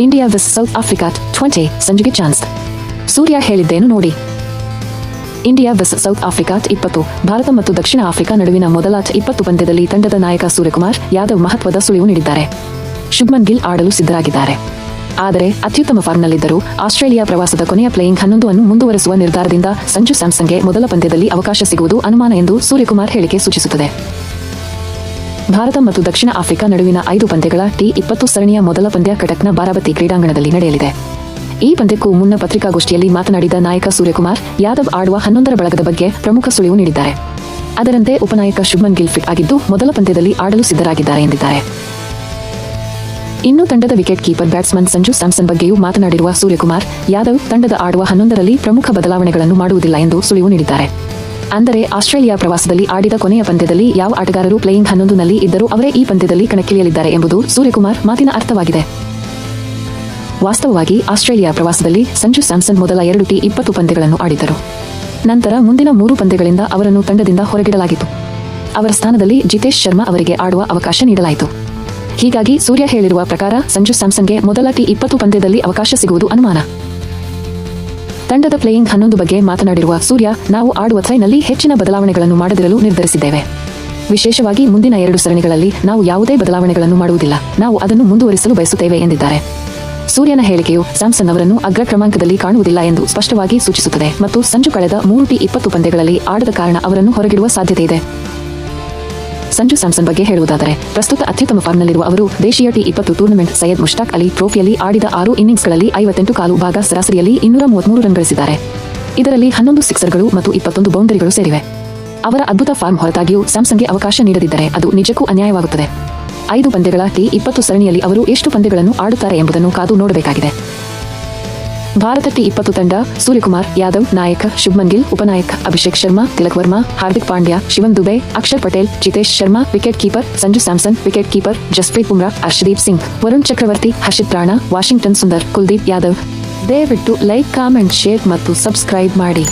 India vs South Africa 20 ಸಂಜೆಗೆ chance. Surya ಹೇಳಿದ್ದೇನು ನೋಡಿ. India vs South Africa 20. Bharat ಮತ್ತು ದಕ್ಷಿಣ ಆಫ್ರಿಕಾ ನಡುವಿನ ಮೊದಲ 20 ಪಂದ್ಯದಲ್ಲಿ ತಂಡದ ನಾಯಕ ಸೂರ್ಯಕುಮಾರ್ ಯಾದವ್ ಮಹತ್ವದ ಸುಳಿವು ನೀಡಿದ್ದಾರೆ. ಶುಭ್ಮನ್ ಗಿಲ್ ಆಡಲು ಸಿದ್ಧರಾಗಿದ್ದಾರೆ. ಆದರೆ ಅತ್ಯುತ್ತಮ ಫಾರ್ಮ್ನಲ್ಲಿದ್ದರೂ ಆಸ್ಟ್ರೇಲಿಯಾ ಪ್ರವಾಸದ ಕೊನೆಯ ಪ್ಲೇಯಿಂಗ್ 11 ಅನ್ನು ಮುಂದುವರೆಸುವ ನಿರ್ಧಾರದಿಂದ ಸಂಜು ಸ್ಯಾಮ್ಸನ್ಗೆ ಮೊದಲ ಪಂದ್ಯದಲ್ಲಿ ಅವಕಾಶ ಸಿಗುವುದು ಅನುಮಾನ ಎಂದು ಸೂರ್ಯಕುಮಾರ್ ಹೇಳಿಕೆ ಸೂಚಿಸುತ್ತದೆ. ಭಾರತ ಮತ್ತು ದಕ್ಷಿಣ ಆಫ್ರಿಕಾ ನಡುವಿನ 5 ಪಂದ್ಯಗಳ T20 ಸರಣಿಯ ಮೊದಲ ಪಂದ್ಯ ಕಟಕ್ನ ಬಾರಾಬತಿ ಕ್ರೀಡಾಂಗಣದಲ್ಲಿ ನಡೆಯಲಿದೆ. ಈ ಪಂದ್ಯಕ್ಕೂ ಮುನ್ನ ಪತ್ರಿಕಾಗೋಷ್ಠಿಯಲ್ಲಿ ಮಾತನಾಡಿದ ನಾಯಕ ಸೂರ್ಯಕುಮಾರ್ ಯಾದವ್ ಆಡುವ 11ರ ಬಳಗದ ಬಗ್ಗೆ ಪ್ರಮುಖ ಸುಳಿವು ನೀಡಿದ್ದಾರೆ. ಅದರಂತೆ ಉಪನಾಯಕ ಶುಭ್ಮನ್ ಗಿಲ್ ಫಿಟ್ ಆಗಿದ್ದು ಮೊದಲ ಪಂದ್ಯದಲ್ಲಿ ಆಡಲು ಸಿದ್ಧರಾಗಿದ್ದಾರೆ ಎಂದಿದ್ದಾರೆ. ಇನ್ನು ತಂಡದ wicket keeper batsman Sanju Samson ಬಗ್ಗೆಯೂ ಮಾತನಾಡಿರುವ ಸೂರ್ಯಕುಮಾರ್ ಯಾದವ್ ತಂಡದ ಆಡುವ 11ರಲ್ಲಿ ಪ್ರಮುಖ ಬದಲಾವಣೆಗಳನ್ನು ಮಾಡುವುದಿಲ್ಲ ಎಂದು ಸುಳಿವು ನೀಡಿದ್ದಾರೆ. ಅಂದರೆ ಆಸ್ಟ್ರೇಲಿಯಾ ಪ್ರವಾಸದಲ್ಲಿ ಆಡಿದ ಕೊನೆಯ ಪಂದ್ಯದಲ್ಲಿ ಯಾವ ಆಟಗಾರರು ಪ್ಲೇಯಿಂಗ್ 11ನಲ್ಲಿ ಇದ್ದರೂ ಅವರೇ ಈ ಪಂದ್ಯದಲ್ಲಿ ಕಣಕ್ಕಿಳಿಯಲಿದ್ದಾರೆ ಎಂಬುದು ಸೂರ್ಯಕುಮಾರ್ ಮಾತಿನ ಅರ್ಥವಾಗಿದೆ. ವಾಸ್ತವವಾಗಿ ಆಸ್ಟ್ರೇಲಿಯಾ ಪ್ರವಾಸದಲ್ಲಿ ಸಂಜು ಸ್ಯಾಮ್ಸನ್ ಮೊದಲ 2 T20 ಪಂದ್ಯಗಳನ್ನು ಆಡಿದ್ದರು. ನಂತರ ಮುಂದಿನ 3 ಪಂದ್ಯಗಳಿಂದ ಅವರನ್ನು ತಂಡದಿಂದ ಹೊರಗಿಡಲಾಗಿತ್ತು. ಅವರ ಸ್ಥಾನದಲ್ಲಿ ಜಿತೇಶ್ ಶರ್ಮಾ ಅವರಿಗೆ ಆಡುವ ಅವಕಾಶ ನೀಡಲಾಯಿತು. ಹೀಗಾಗಿ ಸೂರ್ಯ ಹೇಳಿರುವ ಪ್ರಕಾರ ಸಂಜು ಸ್ಯಾಮ್ಸನ್ಗೆ ಮೊದಲ T20 ಪಂದ್ಯದಲ್ಲಿ ಅವಕಾಶ ಸಿಗುವುದು ಅನುಮಾನ. ತಂಡದ ಪ್ಲೇಯಿಂಗ್ 11 ಬಗ್ಗೆ ಮಾತನಾಡಿರುವ ಸೂರ್ಯ, ನಾವು ಆಡುವ ಟ್ರೈನಲ್ಲಿ ಹೆಚ್ಚಿನ ಬದಲಾವಣೆಗಳನ್ನು ಮಾಡದಿರಲು ನಿರ್ಧರಿಸಿದ್ದೇವೆ. ವಿಶೇಷವಾಗಿ ಮುಂದಿನ 2 ಸರಣಿಗಳಲ್ಲಿ ನಾವು ಯಾವುದೇ ಬದಲಾವಣೆಗಳನ್ನು ಮಾಡುವುದಿಲ್ಲ. ನಾವು ಅದನ್ನು ಮುಂದುವರಿಸಲು ಬಯಸುತ್ತೇವೆ ಎಂದಿದ್ದಾರೆ. ಸೂರ್ಯನ ಹೇಳಿಕೆಯು ಸ್ಯಾಮ್ಸನ್ ಅವರನ್ನು ಅಗ್ರ ಕ್ರಮಾಂಕದಲ್ಲಿ ಕಾಣುವುದಿಲ್ಲ ಎಂದು ಸ್ಪಷ್ಟವಾಗಿ ಸೂಚಿಸುತ್ತದೆ ಮತ್ತು ಸಂಜು ಕಳೆದ 3 T20 ಪಂದ್ಯಗಳಲ್ಲಿ ಆಡದ ಕಾರಣ ಅವರನ್ನು ಹೊರಗಿಡುವ ಸಾಧ್ಯತೆ ಇದೆ. ಸಂಜು ಸ್ಯಾಮ್ಸನ್ ಬಗ್ಗೆ ಹೇಳುವುದಾದರೆ, ಪ್ರಸ್ತುತ ಅತ್ಯುತ್ತಮ ಫಾರ್ಮ್ನಲ್ಲಿರುವ ಅವರು ದೇಶೀಯ T20 ಟೂರ್ನಮೆಂಟ್ ಸೈಯದ್ ಮುಷ್ತಾಕ್ ಅಲಿ ಟ್ರೋಫಿಯಲ್ಲಿ ಆಡಿದ 6 ಇನ್ನಿಂಗ್ಸ್ಗಳಲ್ಲಿ 58 ಭಾಗ ಸರಾಸರಿಯಲ್ಲಿ 233 ರನ್ ಗಳಿಸಿದ್ದಾರೆ. ಇದರಲ್ಲಿ 11 ಸಿಕ್ಸರ್ಗಳು ಮತ್ತು 21 ಬೌಂಡರಿಗಳು ಸೇರಿವೆ. ಅವರ ಅದ್ಭುತ ಫಾರ್ಮ್ ಹೊರತಾಗಿಯೂ ಸ್ಯಾಮ್ಸನ್ಗೆ ಅವಕಾಶ ನೀಡದಿದ್ದರೆ ಅದು ನಿಜಕ್ಕೂ ಅನ್ಯಾಯವಾಗುತ್ತದೆ. 5 ಪಂದ್ಯಗಳ T20 ಸರಣಿಯಲ್ಲಿ ಅವರು ಎಷ್ಟು ಪಂದ್ಯಗಳನ್ನು ಆಡುತ್ತಾರೆ ಎಂಬುದನ್ನು ಕಾದು ನೋಡಬೇಕಾಗಿದೆ. ಭಾರತ T20 ತಂಡ ಸೂರ್ಯಕುಮಾರ್, ಯಾದವ್ ನಾಯಕ, ಶುಭ್ಮನ್ ಗಿಲ್ ಉಪನಾಯಕ, Abhishek Sharma, Tilak Varma, Hardik Pandya, Shivam Dube, Axar Patel, Jitesh Sharma, wicket keeper Sanju Samson, wicket keeper Jasprit Bumrah, Harshdeep Singh, Varun Chakravarthy, Harshit Rana, Washington Sundar, Kuldeep Yadav. ದಯವಿಟ್ಟು ಲೈಕ್, ಕಾಮೆಂಟ್, ಶೇರ್ ಮತ್ತು ಸಬ್ಸ್ಕ್ರೈಬ್ ಮಾಡಿ.